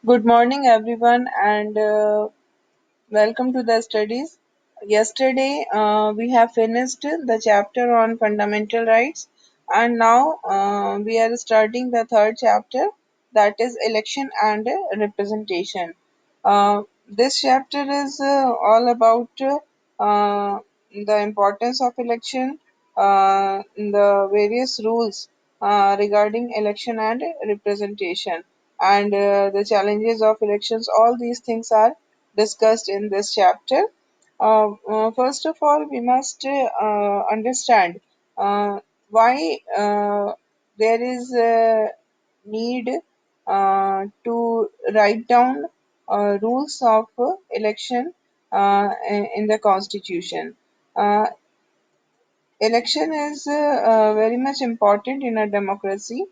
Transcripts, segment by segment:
Good morning, everyone, and welcome to the studies. Yesterday, we have finished the chapter on fundamental rights, and now we are starting the third chapter, that is election and representation. This chapter is all about the importance of election, the various rules regarding election and representation, and the challenges of elections. All these things are discussed in this chapter. First of all, we must understand why there is a need to write down rules of election in the constitution. Uh, Election is very much important in a democracy,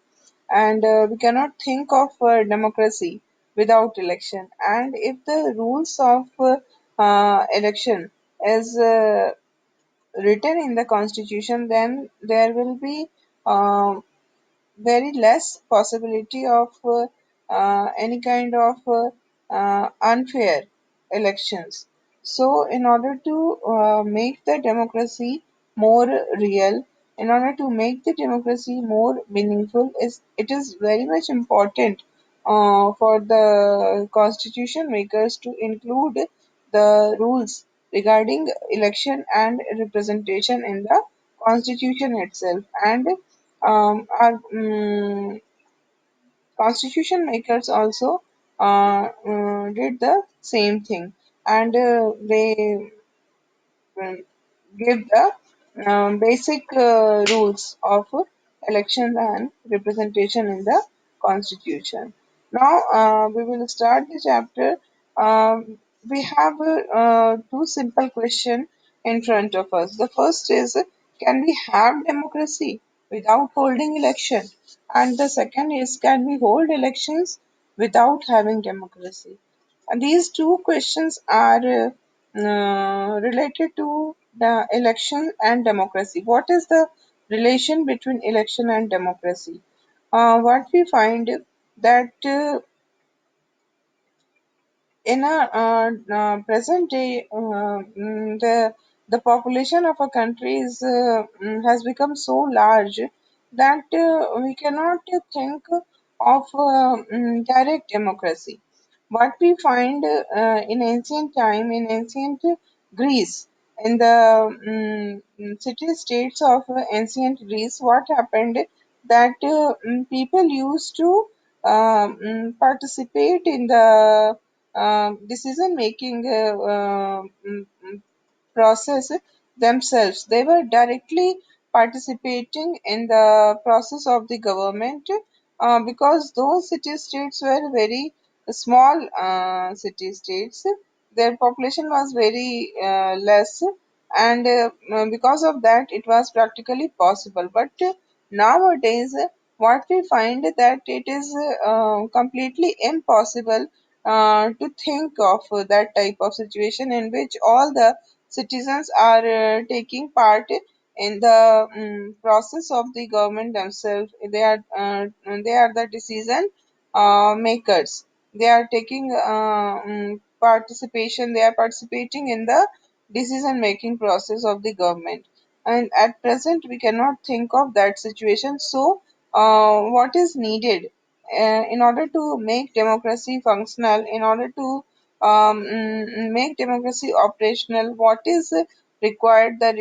and we cannot think of democracy without election. And if the rules of election is written in the constitution, then there will be very less possibility of any kind of unfair elections. So, in order to make the democracy more real, in order to make the democracy more meaningful, is it is very much important for the constitution makers to include the rules regarding election and representation in the constitution itself. And our constitution makers also did the same thing, and they um, give the basic rules of election and representation in the constitution. Now we will start the chapter. We have two simple questions in front of us. The first is, can we have democracy without holding election? And the second is, can we hold elections without having democracy? And these two questions are related to the election and democracy. What is the relation between election and democracy? What we find that in a present day, the population of a country has become so large that we cannot think of direct democracy. What we find in ancient time, in ancient Greece, in the city states of ancient Greece, what happened that people used to participate in the decision making process themselves. They were directly participating in the process of the government because those city states were very small city states. Their population was very less, and because of that, it was practically possible. But nowadays, what we find that it is completely impossible to think of that type of situation in which all the citizens are taking part in the process of the government themselves. They are the decision makers. They are taking participation. They are participating in the decision making process of the government. And at present, we cannot think of that situation. So, what is needed in order to make democracy functional, in order to make democracy operational? What is required? The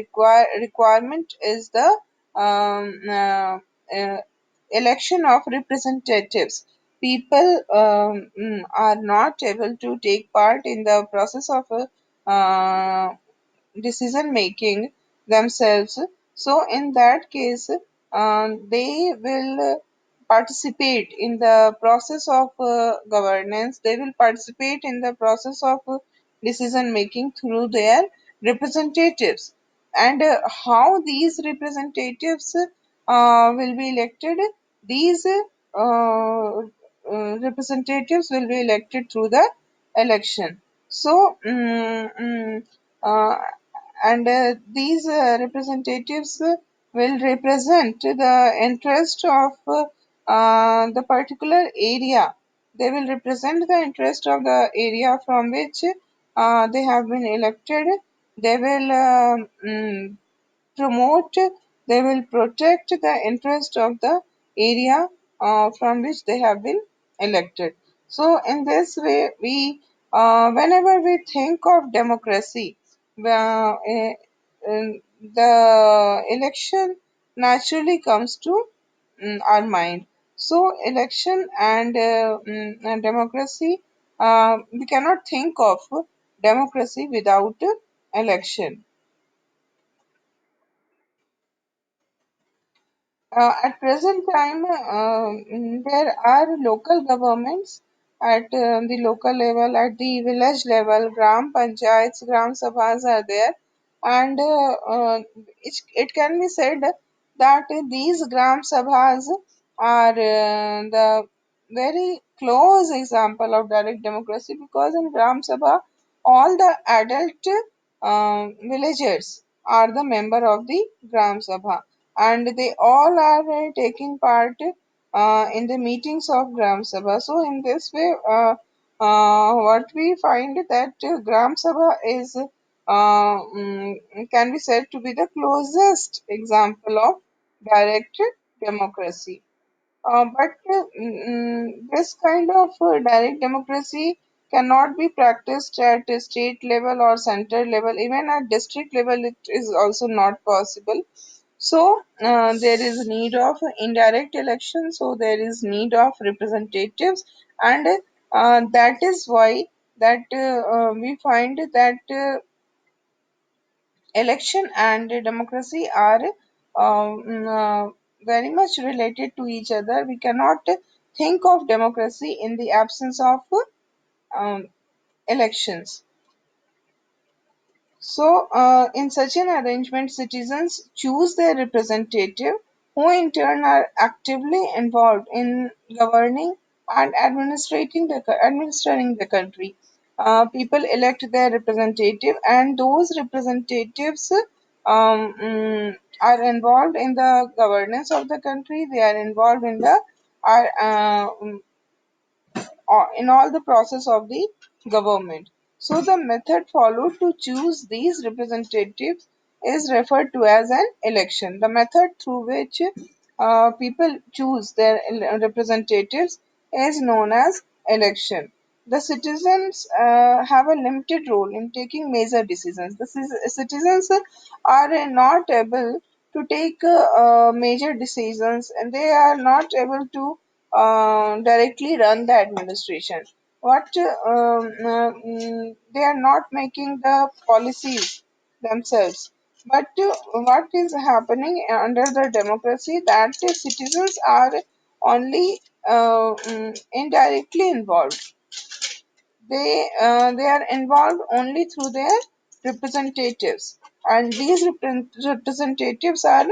requirement is the uh, election of representatives. People are not able to take part in the process of decision making themselves. So, in that case, they will participate in the process of governance. They will participate in the process of decision making through their representatives. And how these representatives will be elected? These representatives will be elected through the election. So, uh, and these representatives will represent the interest of the particular area. They will represent the interest of the area from which they have been elected. They will promote, they will protect the interest of the area from which they have been elected. So, in this way, whenever we think of democracy, the election naturally comes to our mind. So, election and democracy, we cannot think of democracy without election. At present time, there are local governments at the local level, at the village level, gram panchayats, gram sabhas are there, and it can be said that these gram sabhas are the very close example of direct democracy, because in gram sabha, all the adult villagers are the member of the gram sabha, and they all are taking part in the meetings of Gram Sabha. So, in this way, what we find that Gram Sabha is can be said to be the closest example of direct democracy. But this kind of direct democracy cannot be practiced at a state level or center level. Even at district level, it is also not possible. So there is need of indirect election. So there is need of representatives, and that is why that we find that election and democracy are very much related to each other. We cannot think of democracy in the absence of um, elections. So, in such an arrangement, citizens choose their representative, who in turn are actively involved in governing and administering the country. People elect their representative, and those representatives are involved in the governance of the country. They are involved in the are in all the process of the government. So the method followed to choose these representatives is referred to as an election. The method through which people choose their representatives is known as election. The citizens have a limited role in taking major decisions. Citizens are not able to take major decisions, and they are not able to directly run the administration. They are not making the policies themselves. But what is happening under the democracy, that citizens are only indirectly involved. They are involved only through their representatives, and these representatives are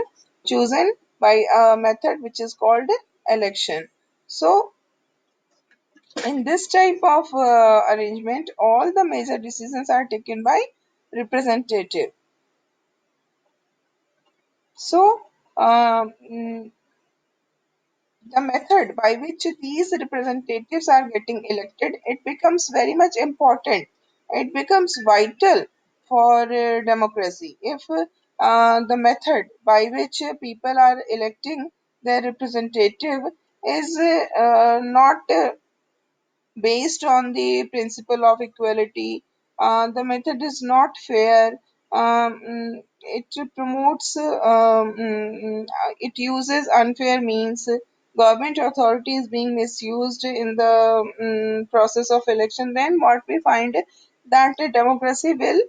chosen by a method which is called election. So, in this type of arrangement, all the major decisions are taken by representative. So, the method by which these representatives are getting elected, it becomes very much important. It becomes vital for democracy. If the method by which people are electing their representative is not based on the principle of equality. The method is not fair. It promotes, it uses unfair means. Government authority is being misused in the process of election. Then what we find that democracy will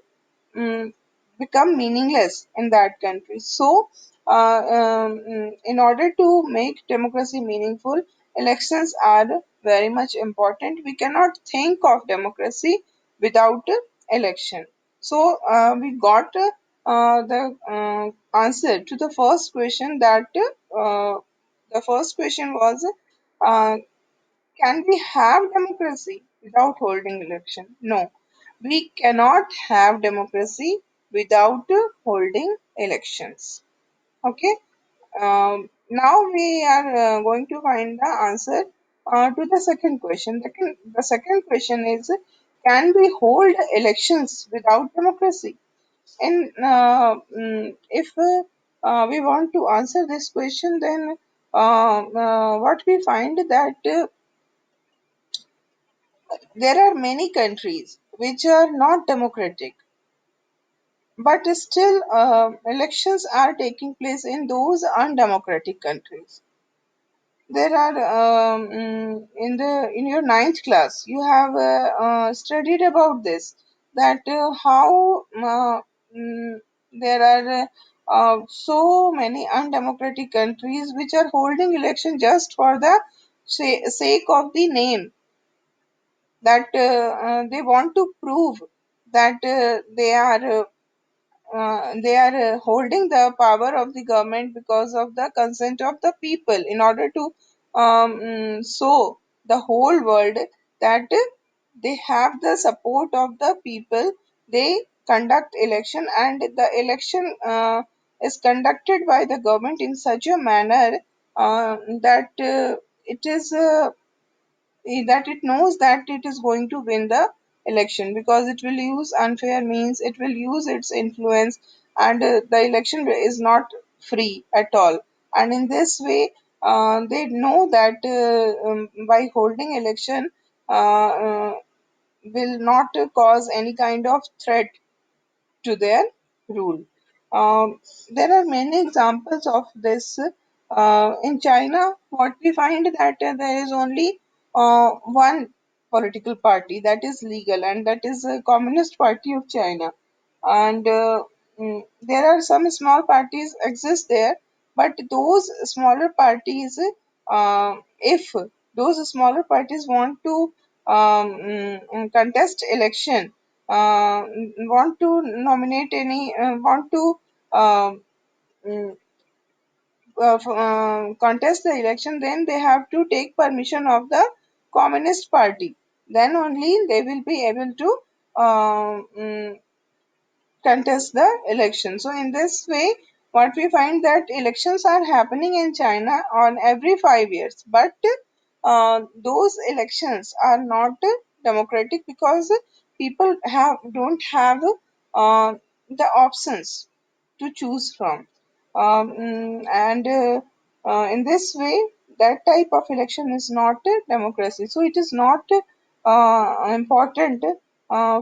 mm, become meaningless in that country. So, in order to make democracy meaningful, elections are very much important. We cannot think of democracy without election. So, we got the answer to the first question, that the first question was, uh, can we have democracy without holding election? No, we cannot have democracy without holding elections. Okay. Now we are going to find the answer To the second question, the second question is, can we hold elections without democracy? And if we want to answer this question, then what we find that there are many countries which are not democratic, but still elections are taking place in those undemocratic countries. There are in the in your ninth class you have studied about this, that how there are so many undemocratic countries which are holding election just for the sake of the name, that they want to prove that they are holding the power of the government because of the consent of the people, in order to show the whole world that they have the support of the people. They conduct election, and the election is conducted by the government in such a manner that it is that it knows that it is going to win the election, because it will use unfair means, it will use its influence, and the election is not free at all. And in this way, they know that by holding election will not cause any kind of threat to their rule. There are many examples of this. In China, what we find that there is only one political party that is legal, and that is the Communist Party of China. And there are some small parties exist there, but those smaller parties, if those smaller parties want to contest election, want to nominate any, want to um, mm, contest the election, then they have to take permission of the Communist Party. Then only they will be able to contest the election. So in this way, what we find that elections are happening in China on every 5 years, but those elections are not democratic, because people have don't have the options to choose from. And in this way, that type of election is not a democracy. So it is not important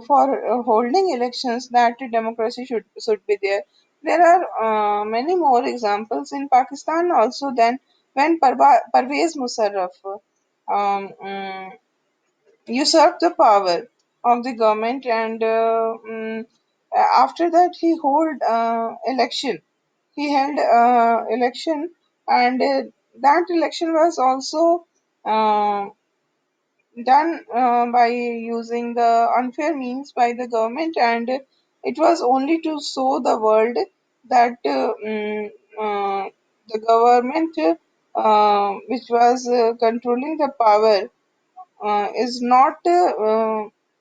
for holding elections that democracy should be there. There are many more examples in Pakistan also. Then when Parvez Musharraf usurped the power of the government, and after that he held election, and that election was also uh, done by using the unfair means by the government, and it was only to show the world that the government which was controlling the power is not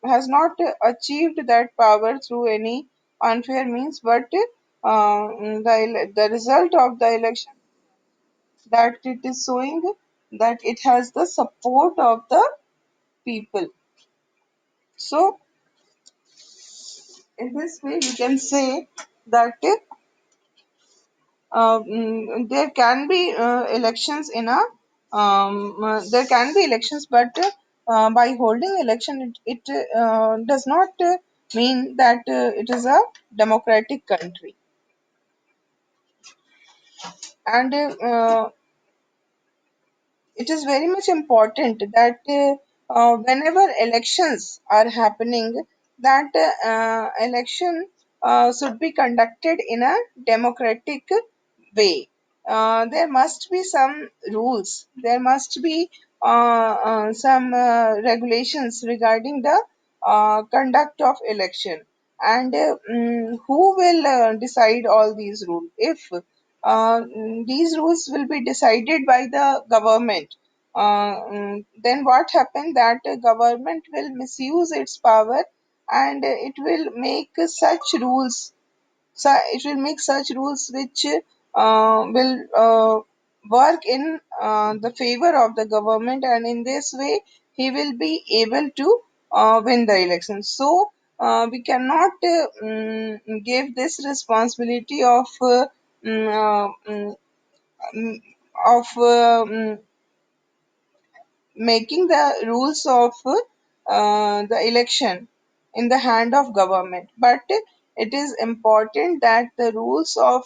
has not achieved that power through any unfair means, but the result of the election, that it is showing that it has the support of the people. So in this way, we can say that there can be elections in a there can be elections, but by holding election, it does not mean that it is a democratic country. And it is very much important that whenever elections are happening, that election should be conducted in a democratic way. There must be some rules, there must be some regulations regarding the conduct of election. And who will decide all these rules? If these rules will be decided by the government, then what happened that government will misuse its power, and it will make such rules, so it will make such rules which will work in the favor of the government, and in this way he will be able to win the election. So we cannot give this responsibility mm, mm, of making the rules of the election in the hand of government, but it is important that the rules of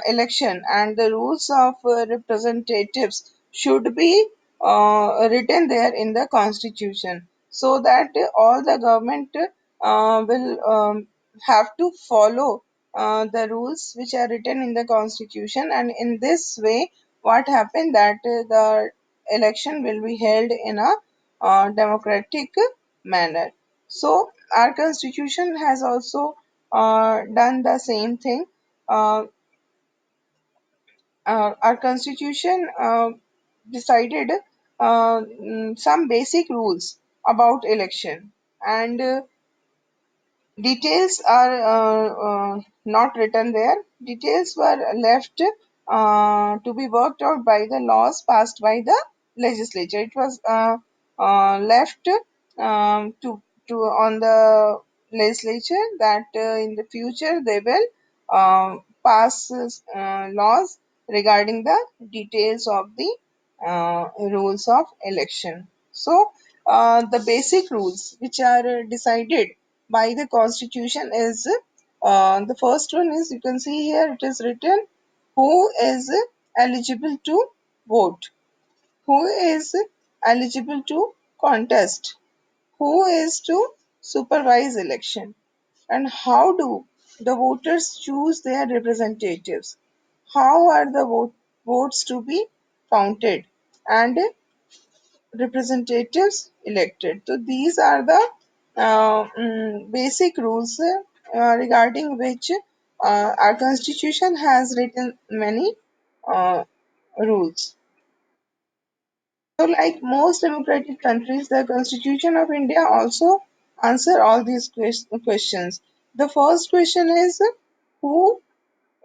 election and the rules of representatives should be written there in the constitution, so that all the government will have to follow the rules which are written in the constitution. And in this way what happened that the election will be held in a democratic manner. So our constitution has also done the same thing. Uh, our constitution decided some basic rules about election, and details are not written there. Details were left to be worked out by the laws passed by the legislature. It was left to on the legislature that in the future they will pass laws regarding the details of the rules of election. So the basic rules which are decided by the constitution is the first one is, you can see here it is written, who is eligible to vote, who is eligible to contest, who is to supervise election, and how do the voters choose their representatives, how are the votes to be counted, and representatives elected. So these are the basic rules regarding which our constitution has written many uh, rules. So, like most democratic countries, the Constitution of India also answer all these questions. The first question is, who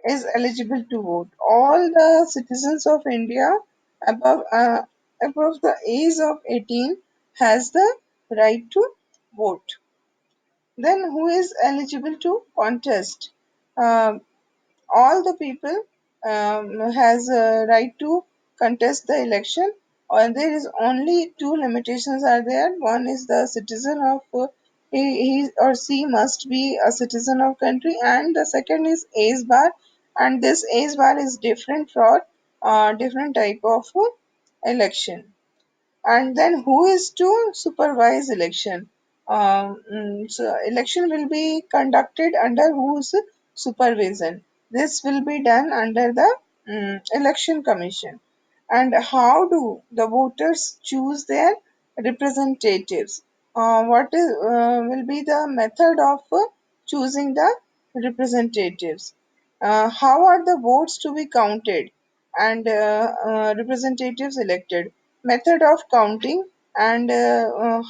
is eligible to vote? All the citizens of India above the age of 18 has the right to vote. Then, who is eligible to contest? Uh, all the people has a right to contest the election, and there is only two limitations are there. One is the citizen of he or she must be a citizen of country, and the second is age bar, and this age bar is different for different type of election. And then who is to supervise election? So election will be conducted under whose supervision? This will be done under the election commission. And how do the voters choose their representatives? What is will be the method of choosing the representatives? How are the votes to be counted and representatives elected? Method of counting, and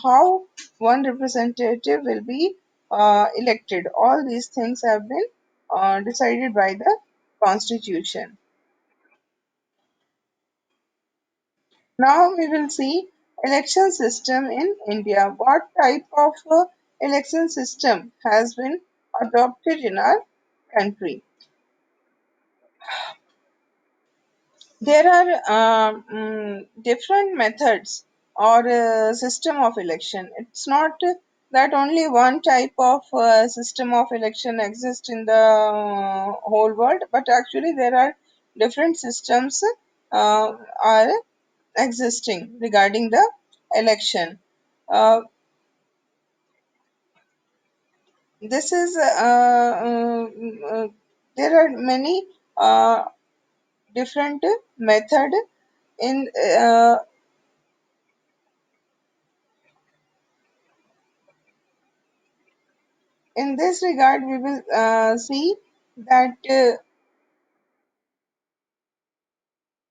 how one representative will be elected. All these things have been decided by the constitution. Now we will see election system in India. What type of election system has been adopted in our country? There are different methods or system of election. It's not that only one type of system of election exists in the whole world, but actually there are different systems are existing regarding the election. Uh, this is there are many different method in in this regard. We will see that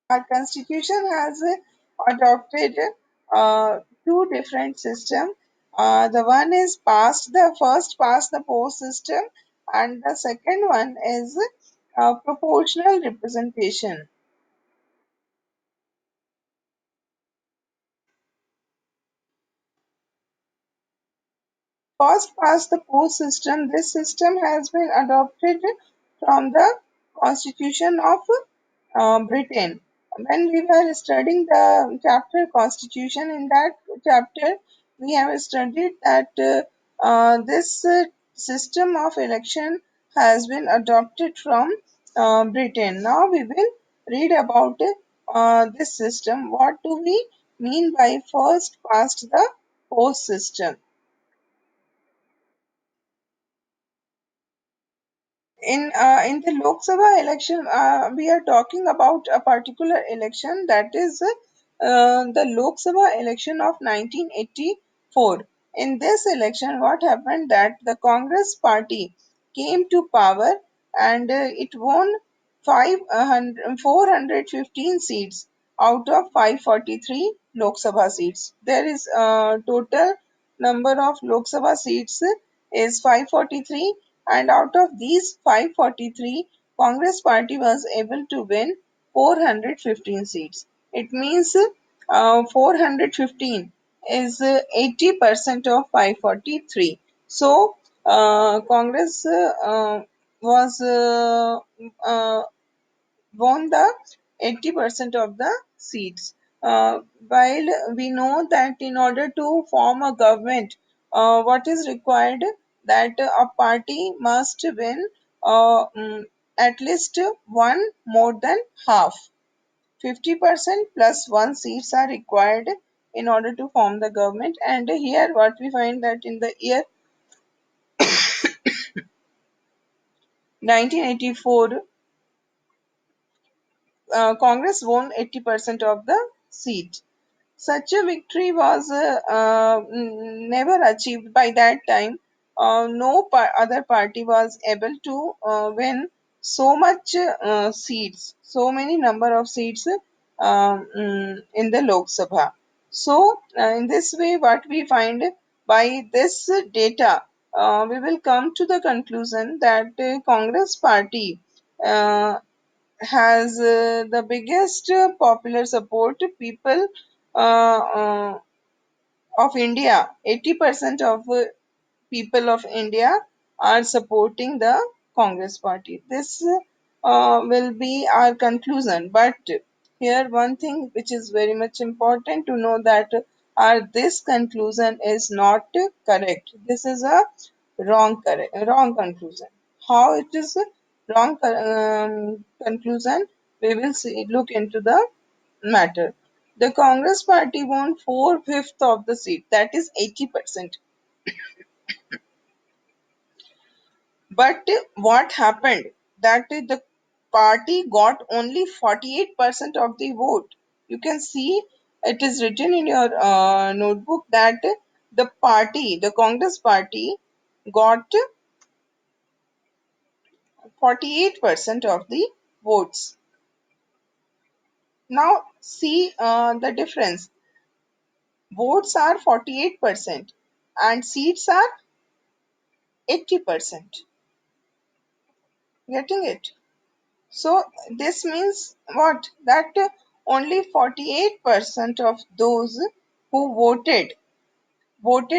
our constitution has adopted two different systems. The one is past the post system, and the second one is proportional representation. first past the post system. This system has been adopted from the Constitution of Britain. When we were studying the chapter Constitution, in that chapter, we have studied that this system of election has been adopted from Britain. Now we will read about this system. What do we mean by first past the post system? In the Lok Sabha election, we are talking about a particular election, that is the Lok Sabha election of 1984. In this election, what happened that the Congress party came to power and it won 415 seats out of 543 Lok Sabha seats. There is total number of Lok Sabha seats is 543, and out of these 543, Congress party was able to win 415 seats. It means 415 is 80% of 543. So Congress was won the 80% of the seats. While we know that in order to form a government, what is required, that a party must win at least one more than half. 50% plus one seats are required in order to form the government. And here what we find that in the year 1984, Congress won 80% of the seat. Such a victory was never achieved by that time. No other party was able to win so much seats, so many number of seats in the Lok Sabha. So, in this way, what we find by this data, we will come to the conclusion that Congress party uh, has the biggest popular support. People of India, 80% of people of India are supporting the Congress party. This will be our conclusion. But here, one thing which is very much important to know, that this conclusion is not correct. This is a wrong conclusion. How it is a wrong conclusion? We will see. Look into the matter. The Congress party won four-fifths of the seat, that is 80%. But what happened? That the party got only 48% of the vote. You can see it is written in your notebook that the Congress party, got 48% of the votes. Now see the difference. Votes are 48% and seats are 80%. Getting it? So this means what? That only 48% of those who voted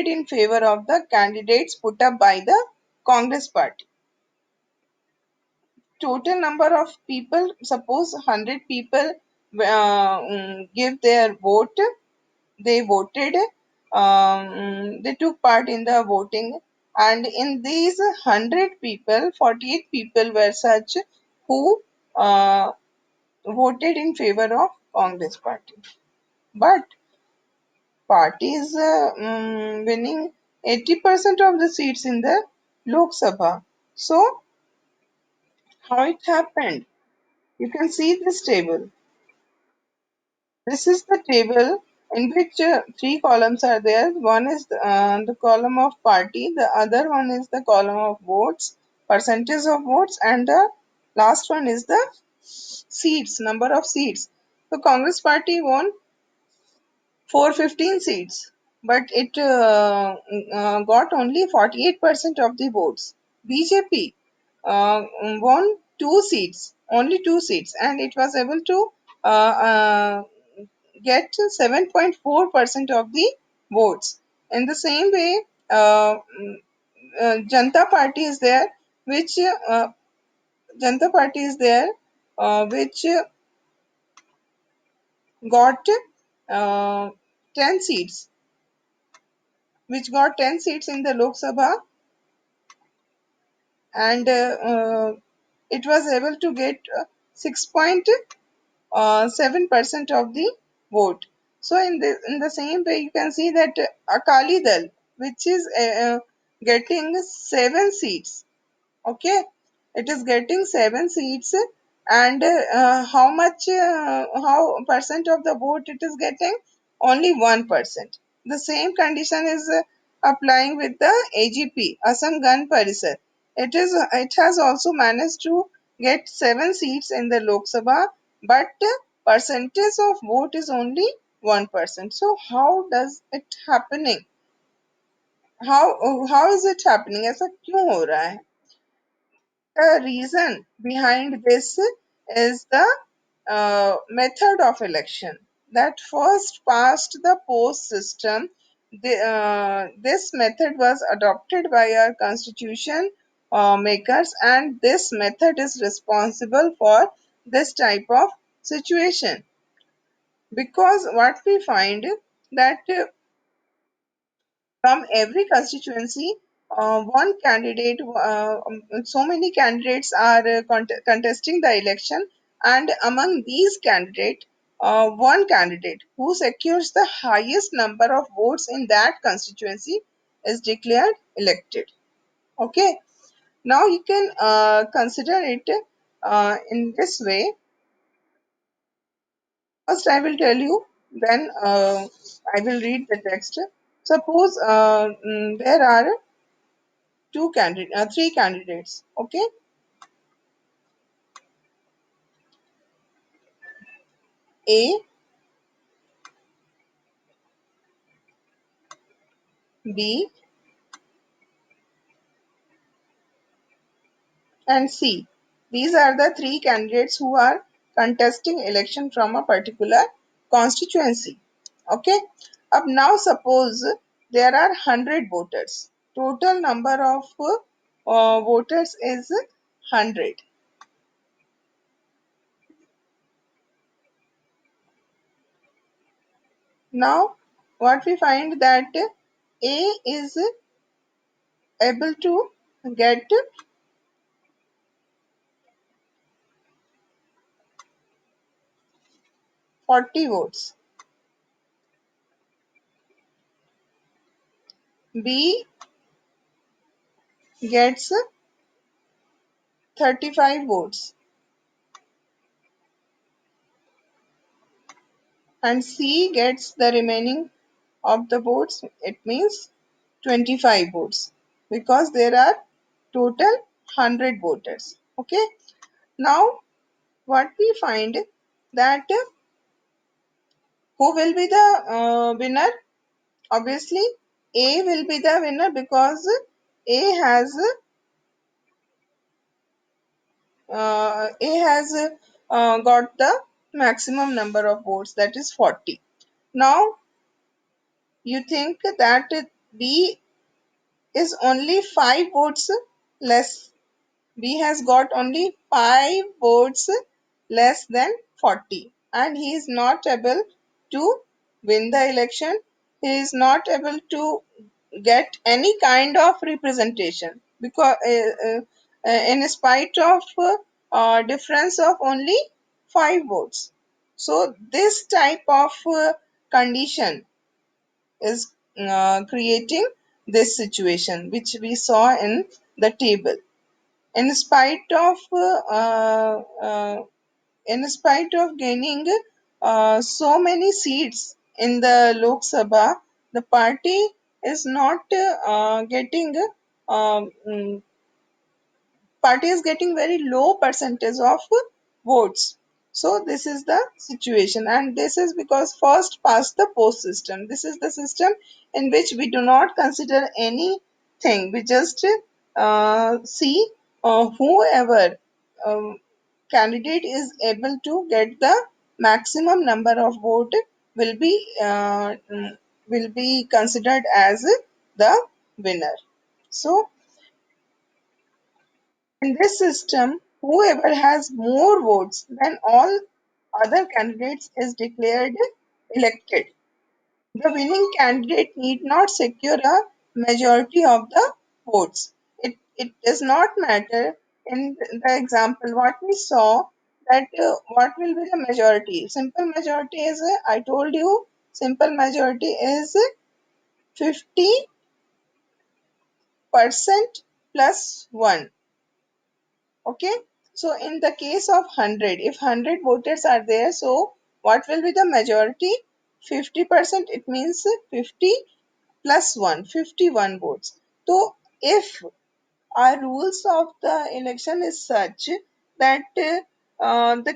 in favor of the candidates put up by the Congress party. Total number of people, suppose 100 people give their vote, they voted, they took part in the voting, and in these 100 people, 48 people were such who voted in favor of Congress party. But party is winning 80% of the seats in the Lok Sabha. So how it happened? You can see this table. This is the table in which three columns are there. One is the column of party, the other one is the column of votes, percentage of votes, and the last one is the seats, number of seats. So Congress party won 415 seats, but it got only 48% of the votes. BJP won two seats, only two seats, and it was able to get 7.4% of the votes. In the same way, Janta Party is there, which Janta Party is there, which got uh, 10 seats, in the Lok Sabha, and it was able to get 6.7% of the vote. So in the same way, you can see that Akali Dal, which is getting 7 seats. Okay, it is getting 7 seats, and how percent of the vote it is getting? Only 1%. The same condition is applying with the AGP, Assam Gan Parisar. It has also managed to get 7 seats in the Lok Sabha, but percentage of vote is only 1%. So how does it happening? How is it happening? ऐसा क्यों हो रहा है? The reason behind this is the method of election that first past the post system. This method was adopted by our constitution makers, and this method is responsible for this type of situation, because what we find that from every constituency, one candidate, so many candidates are contesting the election, and among these candidates, one candidate who secures the highest number of votes in that constituency is declared elected. Okay, now you can consider it in this way. First, I will tell you, then I will read the text. Suppose there are three candidates. Okay, A, B, and C. These are the three candidates who are contesting election from a particular constituency. Okay. Up now, suppose there are 100 voters. Total number of voters is 100. Now, what we find that A is able to get 40 votes. B gets 35 votes, and C gets the remaining of the votes. It means 25 votes, because there are total 100 voters. Okay. Now, what we find that who will be the winner? Obviously, A will be the winner, because A has got the maximum number of votes, that is 40. Now, you think that B is only 5 votes less. B has got only 5 votes less than 40, and he is not able to win the election. He is not able to get any kind of representation, because in spite of difference of only 5 votes. So this type of condition is creating this situation which we saw in the table. In spite of gaining so many seats in the Lok Sabha, the party is not getting party is getting very low percentage of votes. So this is the situation, and this is because first past the post system. This is the system in which we do not consider anything. We just see whoever um, candidate is able to get the maximum number of vote will be considered as the winner. So in this system, whoever has more votes than all other candidates is declared elected. The winning candidate need not secure a majority of the votes. It does not matter in the example what we saw that what will be the majority. Simple majority is, I told you, simple majority is 50% plus 1. Okay. So in the case of 100, if 100 voters are there, so what will be the majority? 50%, it means 50 plus 1, 51 votes. So if our rules of the election is such that the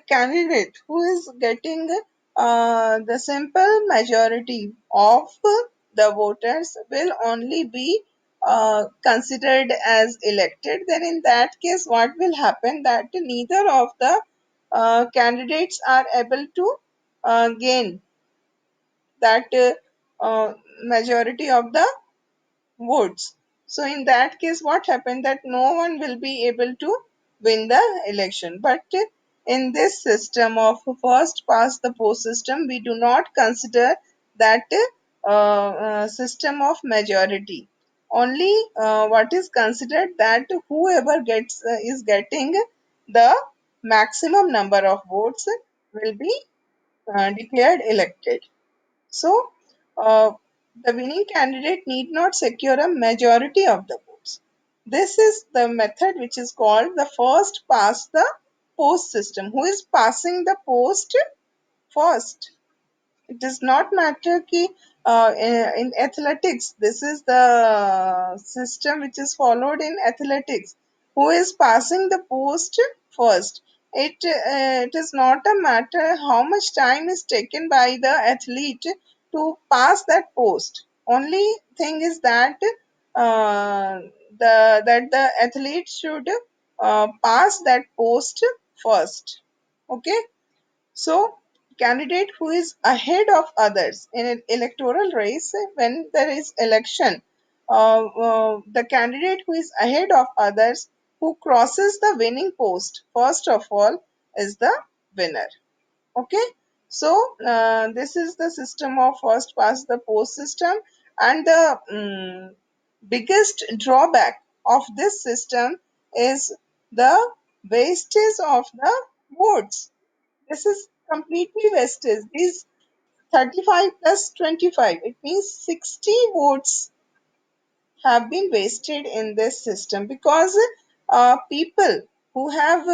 candidate who is getting the simple majority of the voters will only be considered as elected, then in that case what will happen that neither of the candidates are able to gain that majority of the votes. So in that case, what happened that no one will be able to win the election. But in this system of first past the post system, we do not consider that system of majority. Only what is considered that whoever gets is getting the maximum number of votes will be declared elected. So, uh, the winning candidate need not secure a majority of the votes. This is the method which is called the first past the post system. Who is passing the post first? It does not matter ki in athletics this is the system which is followed in athletics. Who is passing the post first? It is not a matter how much time is taken by the athlete to pass that post. Only thing is that uh, the athlete should pass that post first. Okay. So, candidate who is ahead of others in an electoral race, when there is election, the candidate who is ahead of others, who crosses the winning post, first of all, is the winner. Okay. So, this is the system of first past the post system, and the biggest drawback of this system is the wastage of the votes. This is completely wastage. These 35 plus 25, it means 60 votes have been wasted in this system because people who have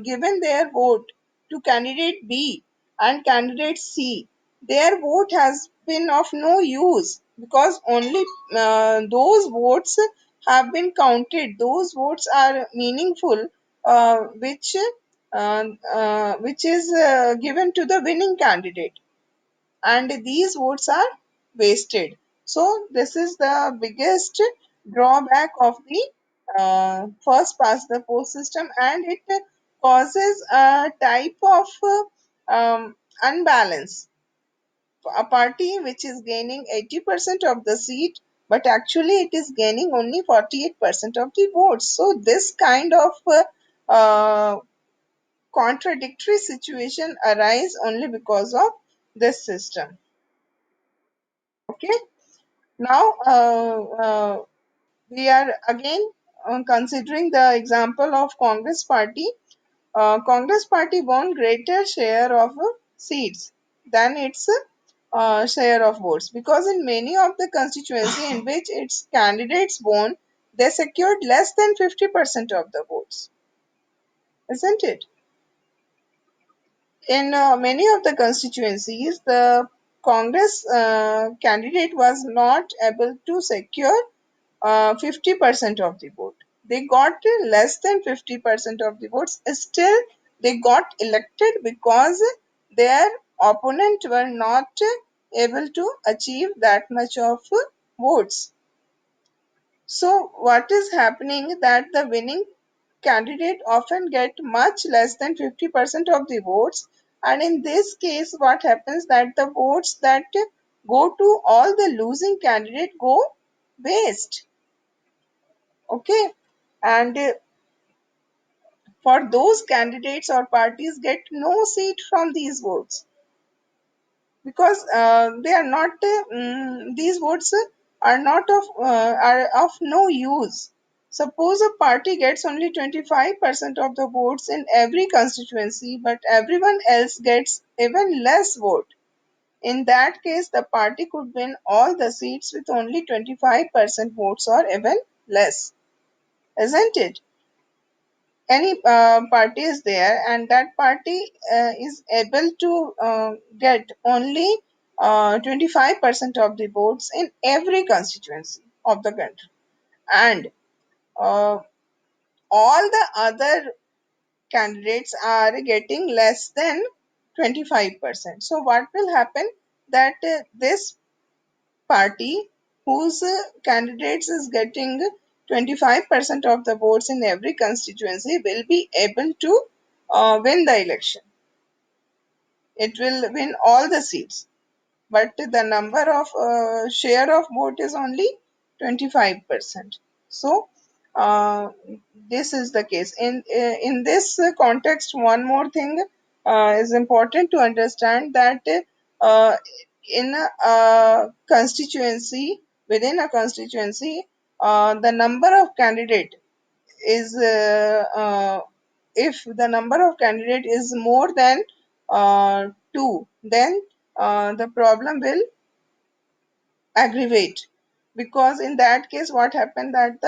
given their vote to candidate B and candidate C, their vote has been of no use because only those votes have been counted. Those votes are meaningful, which is given to the winning candidate, and these votes are wasted. So this is the biggest drawback of the first past the post system, and it causes a type of unbalance. A party which is gaining 80% of the seat, but actually it is gaining only 48% of the votes. So this kind of contradictory situation arise only because of this system. Okay. Now, we are again considering the example of Congress Party. Congress Party won greater share of seats than its share of votes because in many of the constituency in which its candidates won, they secured less than 50% of the votes, isn't it? In many of the constituencies, the Congress candidate was not able to secure 50% of the vote. They got less than 50% of the votes. Still, they got elected because their opponent were not able to achieve that much of votes. So, what is happening that the winning candidate often get much less than 50% of the votes, and in this case what happens that the votes that go to all the losing candidate go waste. Okay, and for those candidates or parties get no seat from these votes, because they are not these votes are of no use. Suppose a party gets only 25% of the votes in every constituency, but everyone else gets even less vote. In that case, the party could win all the seats with only 25% votes or even less, isn't it? Any party is there and that party is able to get only 25% of the votes in every constituency of the country, and uh, all the other candidates are getting less than 25%. So what will happen, that this party whose candidates is getting 25% of the votes in every constituency will be able to win the election. It will win all the seats, but the number of share of vote is only 25%. So uh, this is the case. In this context, one more thing is important to understand, that uh, in a constituency, within a constituency, the number of candidate is if the number of candidate is more than 2, then the problem will aggravate, because in that case what happened, that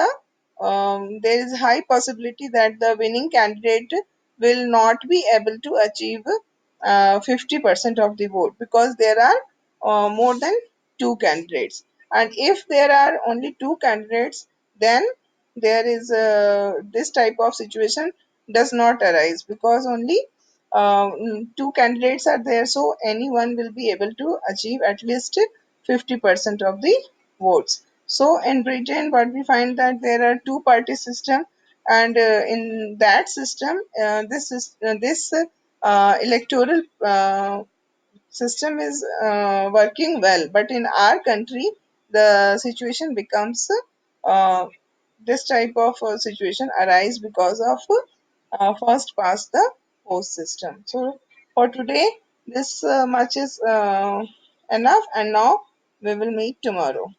there is high possibility that the winning candidate will not be able to achieve 50% of the vote, because there are more than two candidates. And if there are only two candidates, then there is this type of situation does not arise, because only two candidates are there, so anyone will be able to achieve at least 50% of the votes. So in Britain, what we find, that there are two party system, and in that system, this electoral system is working well. But in our country, the situation becomes this type of situation arise because of first past the post system. So for today, this much is enough, and now we will meet tomorrow.